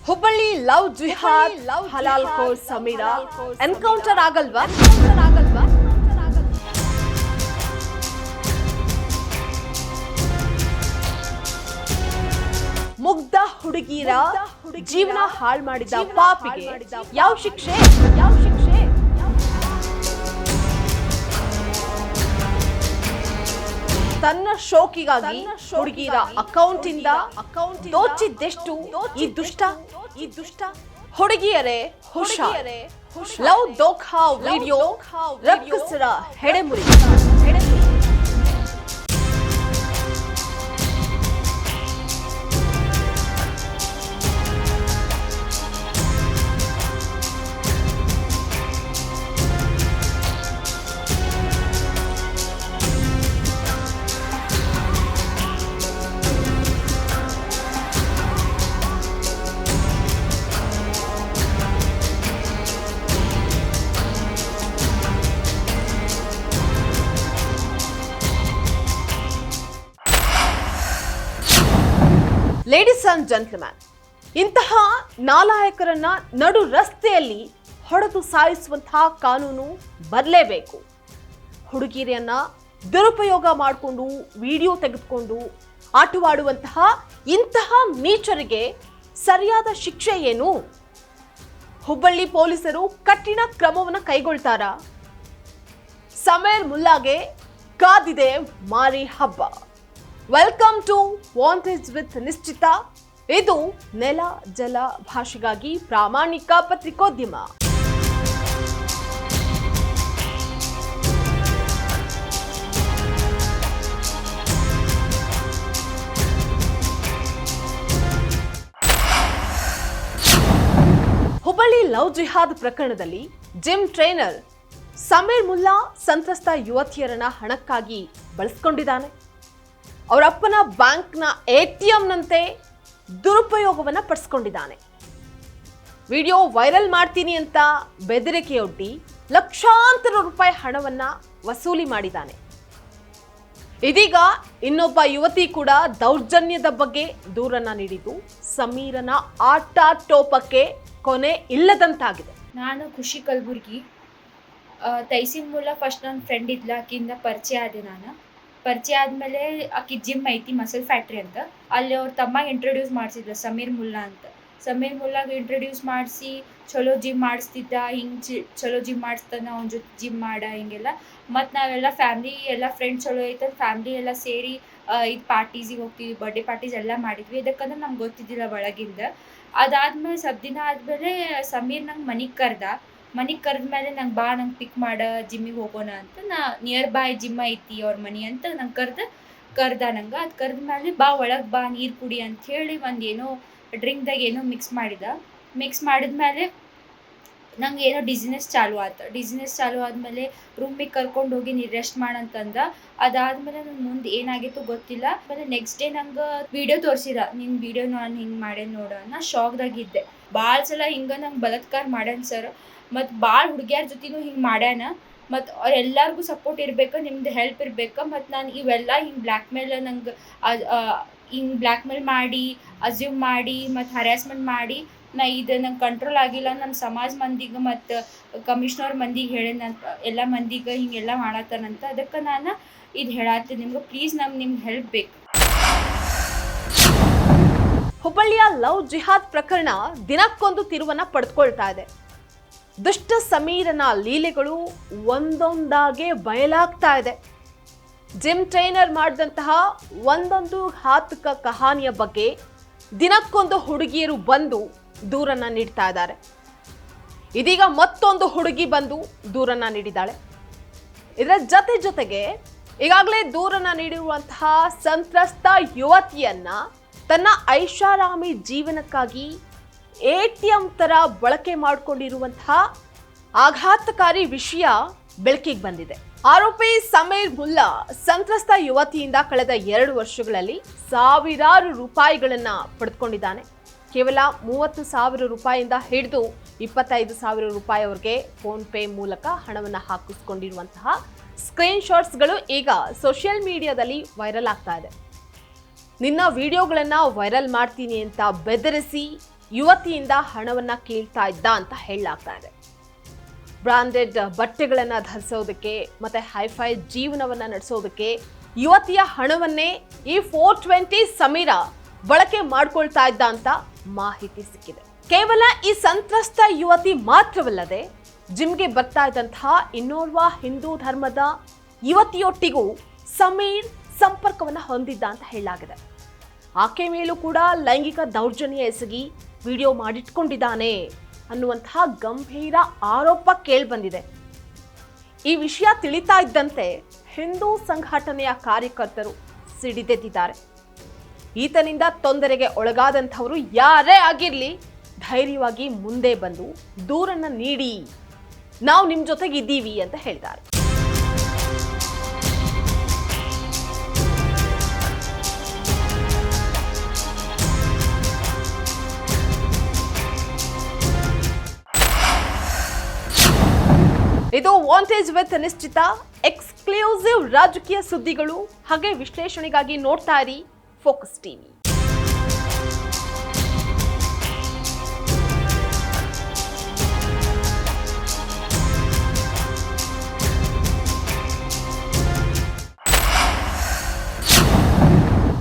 Hubballi love ಜಿಹಾದ್ ಹಲಾಲ್ core Sameera encounter ಆಗಲ್ವಾ? ಮುಗ್ಧ ಹುಡುಗಿರ ಜೀವನ ಹಾಳು ಮಾಡಿದ ಪಾಪಿಗೆ ಯಾವ ಶಿಕ್ಷೆ? ತನ್ನ ಶೋಕಿಗಾಗಿ ಹುಡುಗಿರ ಅಕೌಂಟ್ ಇಂದ ದೋಚಿದ್ದೆಷ್ಟು ಈ ದುಷ್ಟ ಹುಡುಗಿಯರೇ ಹುಷಾರ್. ಲವ್ ದೋಖಾ ವಿಡಿಯೋ ರಕ್ಕಸರ ಹೆಡೆಮುರಿ. ಲೇಡೀಸ್ ಅಂಡ್ ಜೆಂಟ್ಲ್ಮ್ಯಾನ್, ಇಂತಹ ನಾಲಾಯಕರನ್ನ ನಡು ರಸ್ತೆಯಲ್ಲಿ ಹೊಡೆದು ಸಾಯಿಸುವಂತಹ ಕಾನೂನು ಬರಲೇಬೇಕು. ಹುಡುಗಿಯರನ್ನ ದುರುಪಯೋಗ ಮಾಡಿಕೊಂಡು ವಿಡಿಯೋ ತೆಗೆದುಕೊಂಡು ಆಟವಾಡುವಂತಹ ಇಂತಹ ನೀಚರಿಗೆ ಸರಿಯಾದ ಶಿಕ್ಷೆ ಏನು? ಹುಬ್ಬಳ್ಳಿ ಪೊಲೀಸರು ಕಠಿಣ ಕ್ರಮವನ್ನು ಕೈಗೊಳ್ತಾರಾ? ಸಮೀರ್ ಮುಲ್ಲಾಗೆ ಕಾದಿದೆ ಮಾರಿ ಹಬ್ಬ. ವೆಲ್ಕಮ್ ಟು ವಾಂಟೆಡ್ ವಿತ್ ನಿಶ್ಚಿತ. ಇದು ನೆಲ ಜಲ ಭಾಷೆಗಾಗಿ ಪ್ರಾಮಾಣಿಕ ಪತ್ರಿಕೋದ್ಯಮ. ಹುಬ್ಬಳ್ಳಿ ಲವ್ ಜಿಹಾದ್ ಪ್ರಕರಣದಲ್ಲಿ ಜಿಮ್ ಟ್ರೈನರ್ ಸಮೀರ್ ಮುಲ್ಲಾ ಸಂತ್ರಸ್ತ ಯುವತಿಯರನ್ನ ಹಣಕ್ಕಾಗಿ ಬಳಸಿಕೊಂಡಿದ್ದಾನೆ. ಅವರಪ್ಪನ ಬ್ಯಾಂಕ್ನ ಎಟಿಎಂನಂತೆ ದುರುಪಯೋಗವನ್ನ ಪಡಿಸ್ಕೊಂಡಿದ್ದಾನೆ. ವಿಡಿಯೋ ವೈರಲ್ ಮಾಡ್ತೀನಿ ಅಂತ ಬೆದರಿಕೆಯೊಡ್ಡಿ ಲಕ್ಷಾಂತರ ರೂಪಾಯಿ ಹಣವನ್ನ ವಸೂಲಿ ಮಾಡಿದ್ದಾನೆ. ಇದೀಗ ಇನ್ನೊಬ್ಬ ಯುವತಿ ಕೂಡ ದೌರ್ಜನ್ಯದ ಬಗ್ಗೆ ದೂರನ್ನ ನೀಡಿದ್ದು ಸಮೀರನ ಆಟಾಟೋಪಕ್ಕೆ ಕೊನೆ ಇಲ್ಲದಂತಾಗಿದೆ. ನಾನು ಖುಷಿ ಕಲಬುರ್ಗಿ. ತೈಸಿನ್ ಮುಲ್ಲಾ ಫಸ್ಟ್ ನನ್ನ ಫ್ರೆಂಡ್ ಇದ್ಲ, ಆಕಿಂದ ಪರಿಚಯ ಆದೆ. ಪರಿಚಯ ಆದಮೇಲೆ ಆಕಿ ಜಿಮ್ ಐತಿ ಮಸಲ್ ಫ್ಯಾಕ್ಟ್ರಿ ಅಂತ, ಅಲ್ಲಿ ಅವ್ರ ತಮ್ಮ ಇಂಟ್ರೊಡ್ಯೂಸ್ ಮಾಡಿಸಿದ್ದ ಸಮೀರ್ ಮುಲ್ಲಾ ಅಂತ. ಸಮೀರ್ ಮುಲ್ಲಾಗೆ ಇಂಟ್ರೊಡ್ಯೂಸ್ ಮಾಡಿಸಿ ಚಲೋ ಜಿಮ್ ಮಾಡಿಸ್ತಿದ್ದ, ಹಿಂಗೆ ಚಲೋ ಜಿಮ್ ಮಾಡಿಸ್ತಾನೆ, ಅವ್ನ ಜೊತೆ ಜಿಮ್ ಮಾಡ ಹಿಂಗೆಲ್ಲ. ಮತ್ತು ನಾವೆಲ್ಲ ಫ್ಯಾಮ್ಲಿ ಎಲ್ಲ ಫ್ರೆಂಡ್ಸ್ ಚಲೋ ಐತೆ, ಫ್ಯಾಮ್ಲಿ ಎಲ್ಲ ಸೇರಿ ಇದು ಪಾರ್ಟೀಸಿಗೆ ಹೋಗ್ತೀವಿ, ಬರ್ಡೇ ಪಾರ್ಟೀಸ್ ಎಲ್ಲ ಮಾಡಿದ್ವಿ. ಇದಕ್ಕಂದ್ರೆ ನಮ್ಗೆ ಗೊತ್ತಿದ್ದಿಲ್ಲ ಒಳಗಿಂದ. ಅದಾದ್ಮೇಲೆ ಸ್ವಲ್ಪ ದಿನ ಆದಮೇಲೆ ಸಮೀರ್ ನಂಗೆ ಮನೆಗೆ ಕರೆದ್ಮೇಲೆ ನಂಗೆ ಬಾ, ನಂಗೆ ಪಿಕ್ ಮಾಡ, ಜಿಮ್ಮಿಗೆ ಹೋಗೋಣ ಅಂತ. ನಾ ನಿಯರ್ ಬೈ ಜಿಮ್ ಐತಿ ಅವ್ರ ಮನೆ ಅಂತ ನಂಗೆ ಕರ್ದ ನಂಗೆ. ಅದು ಕರೆದ್ಮೇಲೆ ಬಾ ಒಳಗೆ ಬಾ, ನೀರು ಕುಡಿ ಅಂಥೇಳಿ ಒಂದೇನೋ ಡ್ರಿಂಕ್ದಾಗ ಏನೋ ಮಿಕ್ಸ್ ಮಾಡಿದ್ಮೇಲೆ ನಂಗೆ ಏನೋ ಡಿಸಿನೆಸ್ ಚಾಲು ಆದಮೇಲೆ ರೂಮಿಗೆ ಕರ್ಕೊಂಡು ಹೋಗಿ ನೀರು ರೆಸ್ಟ್ ಮಾಡಂತಂದ. ಅದಾದಮೇಲೆ ನಂಗೆ ಮುಂದೆ ಏನಾಗಿತ್ತು ಗೊತ್ತಿಲ್ಲ. ಆಮೇಲೆ ನೆಕ್ಸ್ಟ್ ಡೇ ನಂಗೆ ವಿಡಿಯೋ ತೋರಿಸಿದ, ನಿನ್ನ ವಿಡಿಯೋ ನಾನು ಹಿಂಗೆ ಮಾಡೇನು ನೋಡು. ನಾ ಶಾಕ್ದಾಗಿದ್ದೆ. ಭಾಳ ಸಲ ಹಿಂಗೆ ನಂಗೆ ಬಲಾತ್ಕಾರ ಮಾಡ್ಯಾನ ಸರ್, ಮತ್ತು ಭಾಳ ಹುಡುಗಿಯರ ಜೊತೆನೂ ಹಿಂಗೆ ಮಾಡ್ಯಾನ. ಮತ್ತು ಎಲ್ಲರಿಗೂ ಸಪೋರ್ಟ್ ಇರಬೇಕು, ನಿಮ್ದು ಹೆಲ್ಪ್ ಇರಬೇಕು. ಮತ್ತು ನಾನು ಇವೆಲ್ಲ ಹಿಂಗೆ ಬ್ಲ್ಯಾಕ್ ಮೇಲ್ ಮಾಡಿ, ಅಸ್ಯೂಮ್ ಮಾಡಿ, ಮತ್ತು ಹರ್ಯಾಸ್ಮೆಂಟ್ ಮಾಡಿ ಇದು ನಂಗೆ ಕಂಟ್ರೋಲ್ ಆಗಿಲ್ಲ. ನಮ್ಮ ಸಮಾಜ ಮಂದಿಗೆ ಮತ್ತು ಕಮಿಷ್ನರ್ ಮಂದಿಗೆ ಹೇಳೇನಂತ, ಎಲ್ಲ ಮಂದಿಗೆ ಹಿಂಗೆಲ್ಲ ಮಾಡತ್ತಾರಂತ. ಅದಕ್ಕೆ ನಾನು ಇದು ಹೇಳತ್ತೀನಿ ನಿಮ್ಗೆ, ಪ್ಲೀಸ್ ನಿಮ್ಗೆ ಹೆಲ್ಪ್ ಬೇಕು. ಹುಬ್ಬಳ್ಳಿಯ ಲವ್ ಜಿಹಾದ್ ಪ್ರಕರಣ ದಿನಕ್ಕೊಂದು ತಿರುವನ್ನ ಪಡೆದುಕೊಳ್ತಾ ಇದೆ. ದುಷ್ಟ ಸಮೀರನ ಲೀಲೆಗಳು ಒಂದೊಂದಾಗೆ ಬಯಲಾಗ್ತಾ ಇದೆ. ಜಿಮ್ ಟ್ರೈನರ್ ಮಾಡಿದಂತಹ ಒಂದೊಂದು ಘಾತಕ ಕಹಾನಿಯ ಬಗ್ಗೆ ದಿನಕ್ಕೊಂದು ಹುಡುಗಿಯರು ಬಂದು ದೂರನ್ನ ನೀಡ್ತಾ ಇದ್ದಾರೆ. ಇದೀಗ ಮತ್ತೊಂದು ಹುಡುಗಿ ಬಂದು ದೂರನ್ನ ನೀಡಿದ್ದಾಳೆ. ಇದರ ಜೊತೆಗೆ ಈಗಾಗಲೇ ದೂರನ್ನ ನೀಡಿರುವಂತಹ ಸಂತ್ರಸ್ತ ಯುವತಿಯನ್ನ ತನ್ನ ಐಷಾರಾಮಿ ಜೀವನಕ್ಕಾಗಿ ಎಟಿಎಂ ತರ ಬಳಕೆ ಮಾಡಿಕೊಂಡಿರುವಂತಹ ಆಘಾತಕಾರಿ ವಿಷಯ ಬೆಳಕಿಗೆ ಬಂದಿದೆ. ಆರೋಪಿ ಸಮೀರ್ ಮುಲ್ಲಾ ಸಂತ್ರಸ್ತ ಯುವತಿಯಿಂದ ಕಳೆದ 2 ವರ್ಷಗಳಲ್ಲಿ ಸಾವಿರಾರು ರೂಪಾಯಿಗಳನ್ನ ಪಡೆದುಕೊಂಡಿದ್ದಾನೆ. ಕೇವಲ 30,000 ರೂಪಾಯಿಯಿಂದ ಹಿಡಿದು 25,000 ರೂಪಾಯಿವರೆಗೆ ಫೋನ್ ಪೇ ಮೂಲಕ ಹಣವನ್ನು ಹಾಕಿಸಿಕೊಂಡಿರುವಂತಹ ಸ್ಕ್ರೀನ್ ಶಾಟ್ಸ್ಗಳು ಈಗ ಸೋಷಿಯಲ್ ಮೀಡಿಯಾದಲ್ಲಿ ವೈರಲ್ ಆಗ್ತಾ ಇದೆ. ನಿನ್ನ ವಿಡಿಯೋಗಳನ್ನು ವೈರಲ್ ಮಾಡ್ತೀನಿ ಅಂತ ಬೆದರಿಸಿ ಯುವತಿಯಿಂದ ಹಣವನ್ನ ಕೇಳ್ತಾ ಇದ್ದ ಅಂತ ಹೇಳಲಾಗ್ತಾ ಇದೆ. ಬ್ರಾಂಡೆಡ್ ಬಟ್ಟೆಗಳನ್ನ ಧರಿಸೋದಕ್ಕೆ ಮತ್ತೆ ಹೈಫೈ ಜೀವನವನ್ನ ನಡೆಸೋದಕ್ಕೆ ಯುವತಿಯ ಹಣವನ್ನೇ ಈ 420 ಸಮೀರ ಬಳಕೆ ಮಾಡ್ಕೊಳ್ತಾ ಇದ್ದ ಅಂತ ಮಾಹಿತಿ ಸಿಕ್ಕಿದೆ. ಕೇವಲ ಈ ಸಂತ್ರಸ್ತ ಯುವತಿ ಮಾತ್ರವಲ್ಲದೆ ಜಿಮ್ಗೆ ಬರ್ತಾ ಇದ್ದಂತಹ ಇನ್ನೋರ್ವ ಹಿಂದೂ ಧರ್ಮದ ಯುವತಿಯೊಟ್ಟಿಗೂ ಸಮೀರ್ ಸಂಪರ್ಕವನ್ನ ಹೊಂದಿದ್ದ ಅಂತ ಹೇಳಲಾಗಿದೆ. ಆಕೆ ಮೇಲೂ ಕೂಡ ಲೈಂಗಿಕ ದೌರ್ಜನ್ಯ ಎಸಗಿ ವಿಡಿಯೋ ಮಾಡಿಟ್ಕೊಂಡಿದ್ದಾನೆ ಅನ್ನುವಂತಹ ಗಂಭೀರ ಆರೋಪ ಕೇಳಿಬಂದಿದೆ. ಈ ವಿಷಯ ತಿಳಿತಾ ಇದ್ದಂತೆ ಹಿಂದೂ ಸಂಘಟನೆಯ ಕಾರ್ಯಕರ್ತರು ಸಿಡಿದೆದ್ದಿದ್ದಾರೆ. ಈತನಿಂದ ತೊಂದರೆಗೆ ಒಳಗಾದಂಥವರು ಯಾರೇ ಆಗಿರಲಿ ಧೈರ್ಯವಾಗಿ ಮುಂದೆ ಬಂದು ದೂರನ್ನ ನೀಡಿ, ನಾವು ನಿಮ್ಮ ಜೊತೆಗೆ ಇದ್ದೀವಿ ಅಂತ ಹೇಳಿದ್ದಾರೆ. ಇದು ವಾಂಟೇಜ್ ವಿತ್ ನಿಶ್ಚಿತ ಎಕ್ಸ್ಕ್ಲೂಸಿವ್ ರಾಜಕೀಯ ಸುದ್ದಿಗಳು ಹಾಗೆ ವಿಶ್ಲೇಷಣೆಗಾಗಿ ನೋಡ್ತಾ ಇರಿ ಫೋಕಸ್ ಟಿವಿ.